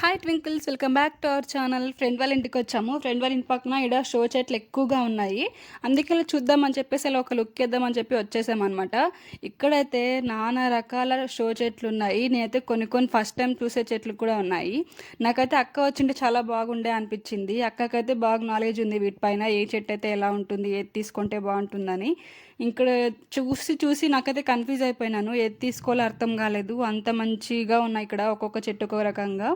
Hi twinkles, welcome back to our channel. Friend వాళ్ళ ఇంటికి వచ్చాము. ఫ్రెండ్ వాళ్ళ ఇంటి పక్కన ఇక్కడ షో చెట్లు ఎక్కువగా ఉన్నాయి. అందుకే ఇలా చూద్దామని చెప్పేసి అలా ఒక లుక్ ఇద్దామని చెప్పి వచ్చేసామన్నమాట. ఇక్కడైతే నానా రకాల షో చెట్లు ఉన్నాయి. నేనైతే కొన్ని ఫస్ట్ టైం చూసే చెట్లు కూడా ఉన్నాయి. నాకైతే అక్క వచ్చింటే చాలా బాగుండే అనిపించింది. అక్కకైతే బాగా నాలెడ్జ్ ఉంది వీటిపైన, ఏ చెట్టు అయితే ఎలా ఉంటుంది, ఏది తీసుకుంటే బాగుంటుందని. ఇక్కడ చూసి నాకైతే కన్ఫ్యూజ్ అయిపోయినాను. ఏది తీసుకోవాలో అర్థం కాలేదు. అంత మంచిగా ఉన్నాయి ఇక్కడ, ఒక్కొక్క చెట్టు ఒక్కొక్క రకంగా.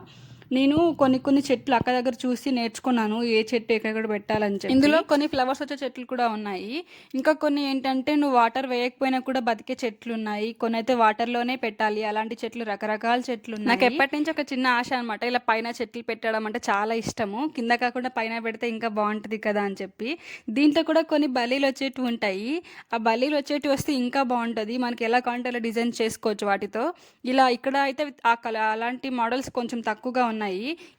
నేను కొన్ని చెట్లు అక్క దగ్గర చూసి నేర్చుకున్నాను, ఏ చెట్టు ఎక్కడ పెట్టాలని చెప్పి. ఇందులో కొన్ని ఫ్లవర్స్ వచ్చే చెట్లు కూడా ఉన్నాయి. ఇంకా కొన్ని ఏంటంటే నువ్వు వాటర్ వేయకపోయినా కూడా బతికే చెట్లు ఉన్నాయి. కొన్ని అయితే వాటర్లోనే పెట్టాలి, అలాంటి చెట్లు, రకరకాల చెట్లు ఉన్నాయి. నాకు ఎప్పటి నుంచి ఒక చిన్న ఆశ అనమాట, ఇలా పైన చెట్లు పెట్టడం అంటే చాలా ఇష్టము. కింద కాకుండా పైన పెడితే ఇంకా బాగుంటుంది కదా అని చెప్పి. దీంట్లో కూడా కొన్ని బలీలు వచ్చేటివి ఉంటాయి. ఆ బలీలు వచ్చేటివి వస్తే ఇంకా బాగుంటుంది. మనకి ఎలా కావాలంటే అలా డిజైన్ చేసుకోవచ్చు వాటితో. ఇలా ఇక్కడ అయితే అలాంటి మోడల్స్ కొంచెం తక్కువగా ఉన్నాయి.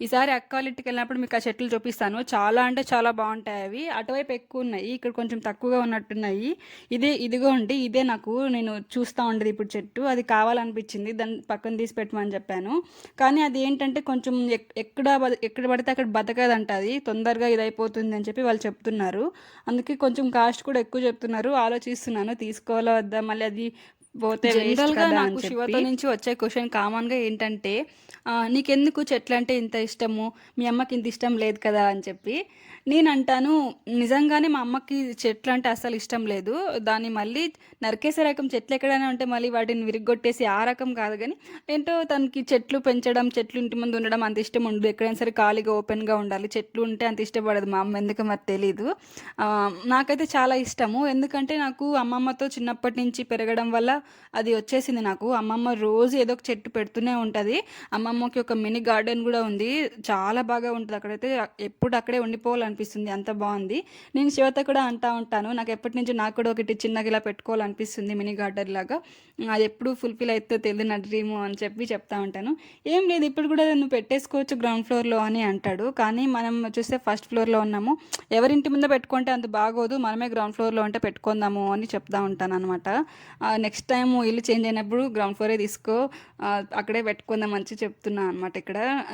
ఈసారి అక్క వాళ్ళ ఇంటికి వెళ్ళినప్పుడు మీకు ఆ చెట్లు చూపిస్తాను. చాలా అంటే చాలా బాగుంటాయి అవి. అటువైపు ఎక్కువ ఉన్నాయి, ఇక్కడ కొంచెం తక్కువగా ఉన్నట్టున్నాయి. ఇదే నేను చూస్తూ ఉండేది ఇప్పుడు చెట్టు. అది కావాలనిపించింది, దాన్ని పక్కన తీసి పెట్టమని చెప్పాను. కానీ అది ఏంటంటే కొంచెం ఎక్కడ పడితే అక్కడ బతకదంట, అది తొందరగా ఇదైపోతుంది అని చెప్పి వాళ్ళు చెప్తున్నారు. అందుకే కొంచెం కాస్ట్ కూడా ఎక్కువ చెప్తున్నారు. ఆలోచిస్తున్నాను తీసుకోవాలా వద్దా, మళ్ళీ అది పోతే. జనరల్గా నాకు శివతో నుంచి వచ్చే క్వశ్చన్ కామన్గా ఏంటంటే, నీకెందుకు చెట్లు అంటే ఇంత ఇష్టము, మీ అమ్మకి ఇంత ఇష్టం లేదు కదా అని చెప్పి. నేను అంటాను, నిజంగానే మా అమ్మకి చెట్లు అంటే అస్సలు ఇష్టం లేదు. దాన్ని మళ్ళీ నరికేసే రకం చెట్లు ఎక్కడైనా ఉంటే మళ్ళీ వాటిని విరిగొట్టేసి ఆ రకం కాదు. కానీ ఏంటో తనకి చెట్లు పెంచడం, చెట్లు ఇంటి ముందు ఉండడం అంత ఇష్టం ఉండదు. ఎక్కడైనా సరే ఖాళీగా ఓపెన్గా ఉండాలి. చెట్లు ఉంటే అంత ఇష్టపడదు మా అమ్మ, ఎందుకు మరి తెలీదు. నాకైతే చాలా ఇష్టము. ఎందుకంటే నాకు అమ్మమ్మతో చిన్నప్పటి నుంచి పెరగడం వల్ల అది వచ్చేసింది నాకు. అమ్మమ్మ రోజు ఏదో ఒక చెట్టు పెడుతూనే ఉంటుంది. అమ్మమ్మకి ఒక మినీ గార్డెన్ కూడా ఉంది, చాలా బాగా ఉంటుంది. అక్కడైతే ఎప్పుడు అక్కడే ఉండిపోవాలనిపిస్తుంది, అంత బాగుంది. నేను శివత కూడా అంటూ ఉంటాను, నాకు ఎప్పటి నుంచి నాకు కూడా ఒకటి చిన్నగా ఇలా పెట్టుకోవాలనిపిస్తుంది, మినీ గార్డెన్ లాగా. అది ఎప్పుడు ఫుల్ఫిల్ అయితే తెలియదు నా డ్రీము అని చెప్పి చెప్తా ఉంటాను. ఏం లేదు, ఇప్పుడు కూడా నువ్వు పెట్టేసుకోవచ్చు గ్రౌండ్ ఫ్లోర్లో అని అంటాడు. కానీ మనం చూస్తే ఫస్ట్ ఫ్లోర్లో ఉన్నాము. ఎవరింటి ముందు పెట్టుకుంటే అంత బాగోదు, మనమే గ్రౌండ్ ఫ్లోర్లో ఉంటే పెట్టుకుందాము అని చెప్తా ఉంటాను అనమాట. నెక్స్ట్ టైం ఇల్లు చేంజ్ అయినప్పుడు గ్రౌండ్ ఫ్లోరే తీసుకో, అక్కడే పెట్టుకుందాం మంచి చెప్తున్నా అనమాట.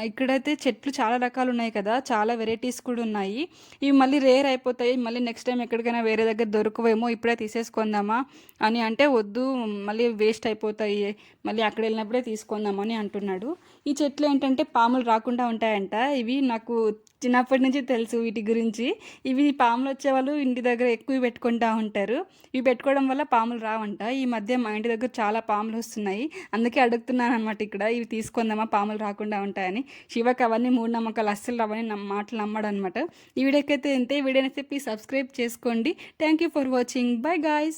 ఇక్కడైతే చెట్లు చాలా రకాలు ఉన్నాయి కదా, చాలా వెరైటీస్ కూడా ఉన్నాయి. ఇవి మళ్ళీ రేర్ అయిపోతాయి, మళ్ళీ నెక్స్ట్ టైం ఎక్కడికైనా వేరే దగ్గర దొరకవేమో, ఇప్పుడే తీసేసుకుందామా అని అంటే వద్దు, మళ్ళీ వేస్ట్ అయిపోతాయి, మళ్ళీ అక్కడ వెళ్ళినప్పుడే తీసుకుందామని అంటున్నాడు. ఈ చెట్లు ఏంటంటే పాములు రాకుండా ఉంటాయంట. ఇవి నాకు చిన్నప్పటి నుంచి తెలుసు వీటి గురించి. ఇవి పాములు వచ్చేవాళ్ళు ఇంటి దగ్గర ఎక్కువ పెట్టుకుంటూ ఉంటారు. ఇవి పెట్టుకోవడం వల్ల పాములు రావంట. ఈ మధ్య మా ఇంటి దగ్గర చాలా పాములు వస్తున్నాయి, అందుకే అడుగుతున్నాను అనమాట. ఇక్కడ ఇవి తీసుకుందామా, పాములు రాకుండా ఉంటాయని. శివకి అవన్నీ మూఢనమ్మకాలు, అస్సలు అవన్నీ మాటలు నమ్మడు అనమాట. ఈ వీడియోకైతే ఇంతే. వీడియోనైతే ప్లీజ్ సబ్స్క్రైబ్ చేసుకోండి. Thank you for watching. By guys.